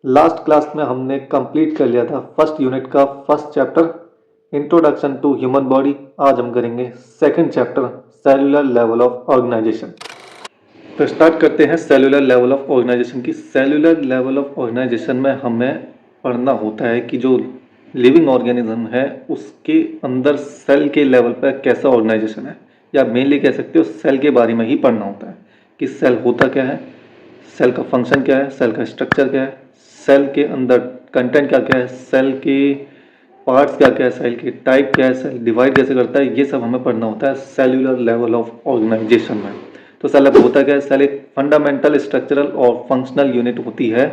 Last class में हमने complete कर लिया था फर्स्ट यूनिट का first chapter introduction to human body. आज हम करेंगे second chapter cellular level of organization. तो स्टार्ट करते हैं सेलुलर लेवल ऑफ ऑर्गेनाइजेशन की। सेलुलर लेवल ऑफ ऑर्गेनाइजेशन में हमें पढ़ना होता है कि जो लिविंग ऑर्गेनिज्म है उसके अंदर सेल के लेवल पर कैसा ऑर्गेनाइजेशन है, या मेनली कह सकते हो सेल के बारे में ही पढ़ना होता है कि सेल होता क्या है, सेल का फंक्शन क्या है, सेल का स्ट्रक्चर क्या है, सेल के अंदर कंटेंट क्या क्या है, सेल के पार्ट्स क्या क्या है, सेल की टाइप क्या है, सेल डिवाइड कैसे करता है, ये सब हमें पढ़ना होता है सेल्यूलर लेवल ऑफ ऑर्गेनाइजेशन में। तो सेल अब होता क्या है? सेल एक फंडामेंटल स्ट्रक्चरल और फंक्शनल यूनिट होती है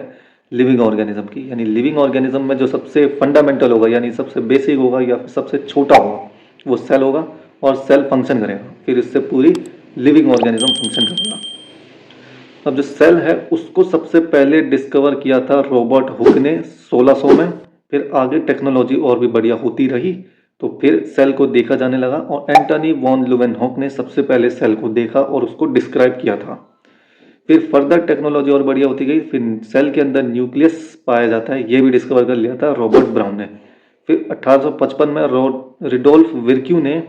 लिविंग ऑर्गेनिज्म की। यानी लिविंग ऑर्गेनिज्म में जो सबसे फंडामेंटल होगा यानी सबसे बेसिक होगा या फिर सबसे छोटा होगा वो सेल होगा, और सेल फंक्शन करेगा, फिर इससे पूरी लिविंग ऑर्गेनिज्म फंक्शन करेगा। अब जो सेल है उसको सबसे पहले डिस्कवर किया था रॉबर्ट हुक ने 1600 में। फिर आगे टेक्नोलॉजी और भी बढ़िया होती रही तो फिर सेल को देखा जाने लगा, और एंटनी वॉन ल्यूवेनहॉक ने सबसे पहले सेल को देखा और उसको डिस्क्राइब किया था। फिर फर्दर टेक्नोलॉजी और बढ़िया होती गई, फिर सेल के अंदर न्यूक्लियस पाया जाता है, ये भी डिस्कवर कर लिया था रॉबर्ट ब्राउन ने। फिर 1855 में रिडोल्फ विर्क्यू ने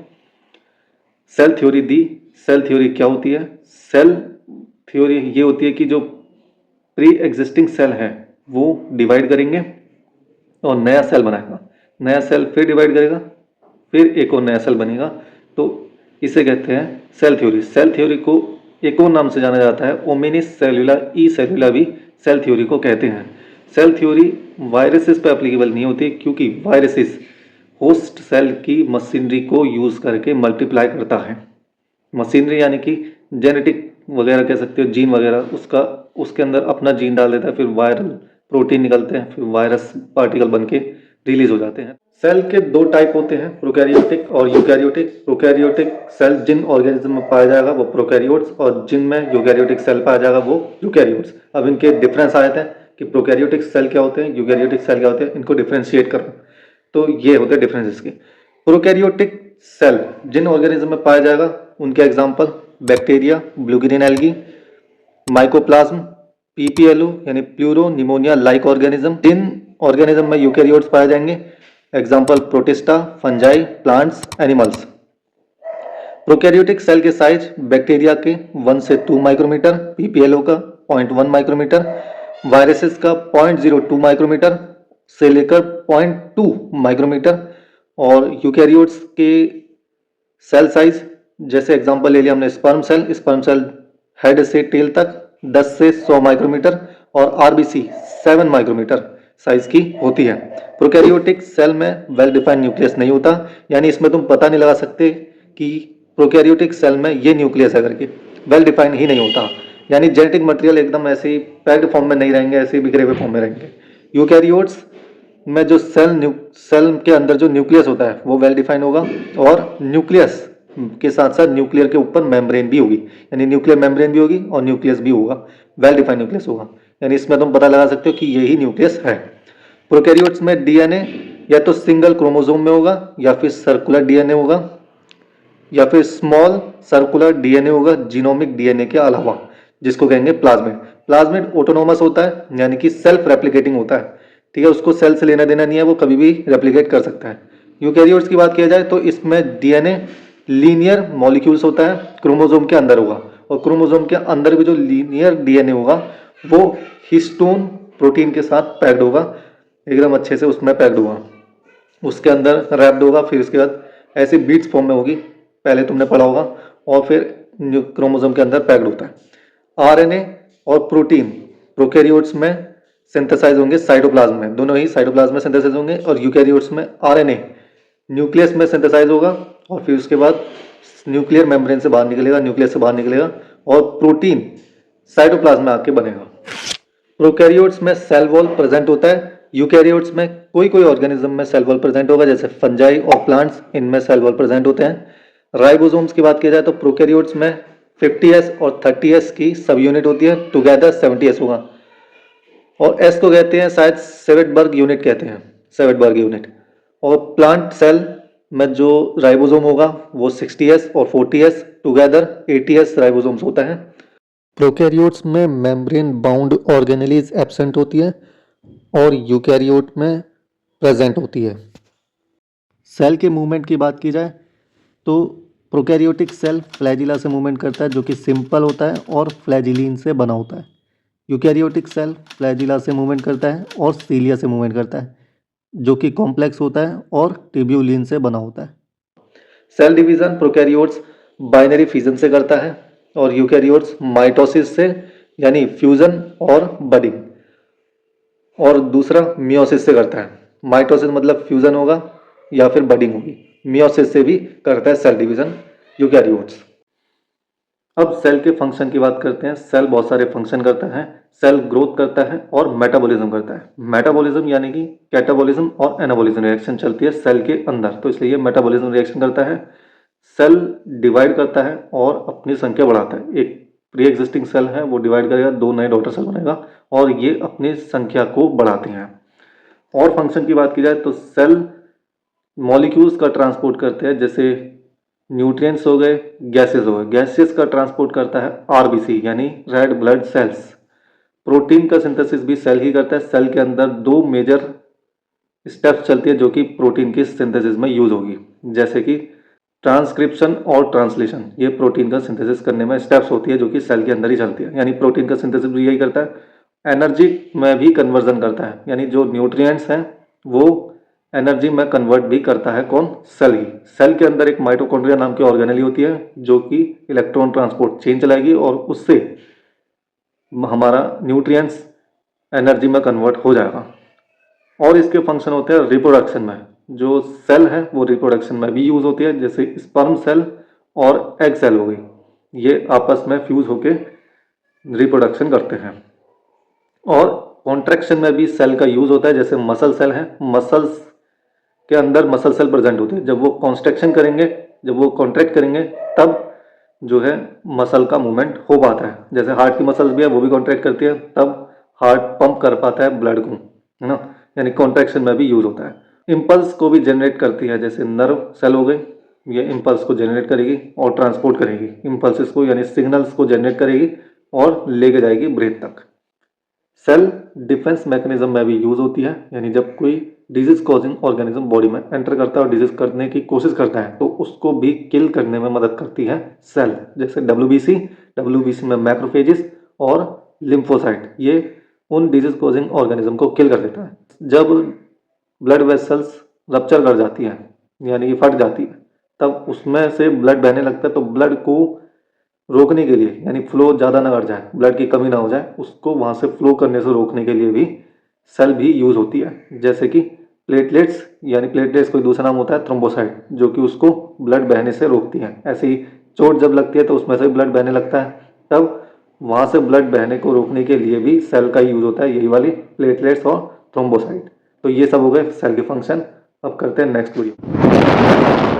सेल थ्योरी दी। सेल थ्योरी क्या होती है? सेल थ्योरी ये होती है कि जो प्री एग्जिस्टिंग सेल है वो डिवाइड करेंगे और नया सेल बनाएगा, नया सेल फिर डिवाइड करेगा, फिर एक और नया सेल बनेगा। तो इसे कहते हैं सेल थ्योरी। सेल थ्योरी को एक और नाम से जाना जाता है ओमिनिस सेलुला ई सेलुला भी सेल थ्योरी को कहते हैं। सेल थ्योरी वायरसेस पर एप्लीकेबल नहीं होती क्योंकि वायरसेस होस्ट सेल की मशीनरी को यूज करके मल्टीप्लाई करता है। मशीनरी यानी कि जेनेटिक वगैरह कह सकते हो, जीन वगैरह, उसका उसके अंदर अपना जीन डाल देता है, फिर वायरल प्रोटीन निकलते हैं, फिर वायरस पार्टिकल बन के रिलीज हो जाते हैं। सेल के दो टाइप होते हैं, प्रोकैरियोटिक और यूकैरियोटिक। प्रोकैरियोटिक सेल जिन ऑर्गेनिज्म में पाया जाएगा वो प्रोकैरियोट्स, और जिनमें यूकैरियोटिक सेल पाया जाएगा वो यूकैरियोट्स। अब इनके डिफरेंस आए थे कि प्रोकैरियोटिक सेल क्या होते हैं, यूकैरियोटिक सेल क्या होते हैं, इनको डिफ्रेंशिएट करो। तो ये होते हैं डिफरेंस इसके। प्रोकैरियोटिक सेल जिन ऑर्गेनिज्म में पाया जाएगा उनके example bacteria, blue green algae, mycoplasma, PPLO यानी प्लूरो निमोनिया लाइक ऑर्गेनिज्म। जिन ऑर्गेनिज्म में यूकैरियोट्स पाए जाएंगे example protista, fungi, plants, animals. Prokaryotic cell के साइज बैक्टीरिया के 1 से 2 माइक्रोमीटर, पीपीएलओ का 0.1 माइक्रोमीटर, वायरसेस का 0.02 माइक्रोमीटर से लेकर 0.2 माइक्रोमीटर, और यूकैरियोट्स के सेल साइज जैसे एग्जांपल ले लिया हमने स्पर्म सेल हेड से टेल तक 10 से 100 माइक्रोमीटर, और आरबीसी 7 माइक्रोमीटर साइज की होती है। प्रोकैरियोटिक सेल में वेल डिफाइंड न्यूक्लियस नहीं होता, यानी इसमें तुम पता नहीं लगा सकते कि प्रोकैरियोटिक सेल में ये न्यूक्लियस है करके, वेल डिफाइंड ही नहीं होता। यानी जेनेटिक मटेरियल एकदम ऐसे ही पैक्ड फॉर्म में नहीं रहेंगे, ऐसे ही बिखरे हुए फॉर्म में रहेंगे। यूकैरियोट्स में जो सेल के अंदर जो न्यूक्लियस होता है वो वेल डिफाइंड होगा, और न्यूक्लियस के साथ साथ न्यूक्लियर के ऊपर मेम्ब्रेन भी होगी, यानी न्यूक्लियर मेम्ब्रेन भी होगी और न्यूक्लियस भी होगा, वेल डिफाइंड न्यूक्लियस होगा। यानी इसमें तुम पता लगा सकते हो कि यही न्यूक्लियस है। प्रोकैरियोट्स में डीएनए या तो सिंगल क्रोमोसोम में होगा, या फिर सर्कुलर डीएनए होगा, या फिर स्मॉल सर्कुलर डीएनए होगा जीनोमिक डीएनए के अलावा, जिसको कहेंगे प्लाज्मिड। प्लाज्मिड ऑटोनोमस होता है यानी कि सेल्फ रेप्लिकेटिंग होता है, ठीक है, उसको सेल से लेना देना नहीं है, वो कभी भी रेप्लिकेट कर सकता है। यूकैरियोट्स की बात किया जाए तो इसमें डीएनए लीनियर मॉलिक्यूल्स होता है, क्रोमोसोम के अंदर होगा, और क्रोमोसोम के अंदर भी जो लीनियर डीएनए होगा वो हिस्टोन प्रोटीन के साथ पैक्ड होगा, एकदम अच्छे से उसमें पैक्ड होगा, उसके अंदर रैप्ड होगा, फिर उसके बाद ऐसे बीट्स फॉर्म में होगी, पहले तुमने पढ़ा होगा, और फिर क्रोमोसोम के अंदर पैक्ड होता है। आरएनए और प्रोटीन प्रोकैरियोट्स में सिंथेसाइज होंगे साइटोप्लाज्म में, दोनों ही साइटोप्लाज्म में सिंथेसाइज होंगे, और यूकैरियोट्स में आरएनए न्यूक्लियस में सिंथेसाइज होगा, और फिर उसके बाद न्यूक्लियर मेम्ब्रेन से बाहर निकलेगा, न्यूक्लियस से बाहर निकलेगा, और प्रोटीन साइटोप्लाज्म में आके बनेगा। प्रोकैरियोट्स में सेल वॉल प्रेजेंट होता है, यूकैरियोट्स में कोई कोई ऑर्गेनिज्म में सेल वॉल प्रेजेंट होगा, जैसे फंजाई और प्लांट्स, इनमें सेल वॉल प्रेजेंट होते हैं। राइबोसोम्स की बात की जाए तो प्रोकैरियोट्स में 50s और 30s की सब यूनिट होती है, टुगेदर 70s होगा, और एस को कहते हैं शायद सेवेटबर्ग यूनिट कहते हैं, सेवेटबर्ग यूनिट। और प्लांट सेल में जो राइबोसोम होगा वो 60s और 40s, टुगेदर 80s राइबोसोम्स होता है। प्रोकैरियोट्स में मेम्ब्रेन बाउंड ऑर्गेनेलीज एब्सेंट होती है, और यूकैरियोट में प्रेजेंट होती है। सेल के मूवमेंट की बात की जाए तो प्रोकैरियोटिक सेल फ्लैजिला से मूवमेंट करता है जो कि सिंपल होता है और फ्लैजिलीन से बना होता है। यूकैरियोटिक सेल फ्लैजिला से मूवमेंट करता है और सीलिया से मूवमेंट करता है जो कि कॉम्प्लेक्स होता है और ट्यूब्यूलिन से बना होता है। Cell division prokaryotes binary fission से करता है और यूकैरियोट्स माइटोसिस से यानी फ्यूजन और बडिंग, और दूसरा मियोसिस से करता है। माइटोसिस मतलब फ्यूजन होगा या फिर बडिंग होगी, मियोसिस से भी करता है सेल डिवीजन यूकैरियोट्स। अब सेल के फंक्शन की बात करते हैं। सेल बहुत सारे फंक्शन करता है। सेल ग्रोथ करता है और मेटाबॉलिज्म करता है। मेटाबॉलिज्म यानी कि कैटाबॉलिज्म और एनाबॉलिज्म रिएक्शन चलती है सेल के अंदर, तो इसलिए ये मेटाबॉलिज्म रिएक्शन करता है। सेल डिवाइड करता है और अपनी संख्या बढ़ाता है। एक प्री एग्जिस्टिंग सेल है वो डिवाइड करेगा, 2 नए डॉटर सेल बनेगा और ये अपनी संख्या को बढ़ाते हैं। और फंक्शन की बात की जाए तो सेल मॉलिक्यूल्स का ट्रांसपोर्ट करते हैं, जैसे न्यूट्रिएंट्स हो गए, गैसेस हो गए। गैसेस का ट्रांसपोर्ट करता है आरबीसी यानी रेड ब्लड सेल्स। प्रोटीन का सिंथेसिस भी सेल ही करता है। सेल के अंदर 2 मेजर स्टेप्स चलती है जो कि प्रोटीन की सिंथेसिस में यूज होगी, जैसे कि ट्रांसक्रिप्शन और ट्रांसलेशन। ये प्रोटीन का सिंथेसिस करने में स्टेप्स होती है जो कि सेल के अंदर ही चलती है, यानी प्रोटीन का सिंथेसिस भी यही करता है। एनर्जी में भी कन्वर्जन करता है, यानी जो न्यूट्रिएंट्स हैं वो एनर्जी में कन्वर्ट भी करता है कौन? सेल ही। सेल के अंदर एक माइटोकॉन्ड्रिया नाम की ऑर्गेनेली होती है जो कि इलेक्ट्रॉन ट्रांसपोर्ट चेन चलाएगी और उससे हमारा न्यूट्रिएंट्स एनर्जी में कन्वर्ट हो जाएगा। और इसके फंक्शन होते हैं रिप्रोडक्शन में। जो सेल है वो रिप्रोडक्शन में भी यूज होती है, जैसे स्पर्म सेल और एग सेल हो गई, ये आपस में फ्यूज होके रिप्रोडक्शन करते हैं। और कॉन्ट्रैक्शन में भी सेल का यूज होता है, जैसे मसल सेल है, मसल्स के अंदर मसल सेल प्रेजेंट होते हैं। जब वो कॉन्स्ट्रक्शन करेंगे, जब वो कॉन्ट्रैक्ट करेंगे, तब जो है मसल का मूवमेंट हो पाता है। जैसे हार्ट की मसल्स भी है वो भी कॉन्ट्रैक्ट करती है, तब हार्ट पंप कर पाता है ब्लड को, है ना, यानी कॉन्ट्रैक्शन में भी यूज होता है। इम्पल्स को भी जनरेट करती है, जैसे नर्व सेल हो गई, ये इम्पल्स को जनरेट करेगी और ट्रांसपोर्ट करेगी। इम्पल्स को यानी सिग्नल्स को जनरेट करेगी और लेके जाएगी ब्रेन तक। सेल डिफेंस मैकेनिज्म में भी यूज होती है, यानी जब कोई डिजीज कॉजिंग ऑर्गेनिज्म बॉडी में एंटर करता है और डिजीज करने की कोशिश करता है तो उसको भी किल करने में मदद करती है सेल, जैसे डब्ल्यूबीसी में मैक्रोफेजेस और लिम्फोसाइट, ये उन डिजीज कॉजिंग ऑर्गेनिज्म को किल कर देता है। जब ब्लड वेसल्स रप्चर कर जाती है यानी कि फट जाती है, तब उसमें से ब्लड बहने लगता है, तो ब्लड को रोकने के लिए, यानी फ्लो ज़्यादा ना कर जाए, ब्लड की कमी ना हो जाए, उसको वहाँ से फ्लो करने से रोकने के लिए भी सेल भी यूज होती है। जैसे कि प्लेटलेट्स, यानी प्लेटलेट्स कोई दूसरा नाम होता है थ्रोम्बोसाइट, जो कि उसको ब्लड बहने से रोकती है। ऐसे ही चोट जब लगती है तो उसमें से ब्लड बहने लगता है, तब वहाँ से ब्लड बहने को रोकने के लिए भी सेल का यूज होता है, यही वाली प्लेटलेट्स और थ्रोम्बोसाइट। तो ये सब हो गए सेल के फंक्शन। अब करते हैं नेक्स्ट वीडियो।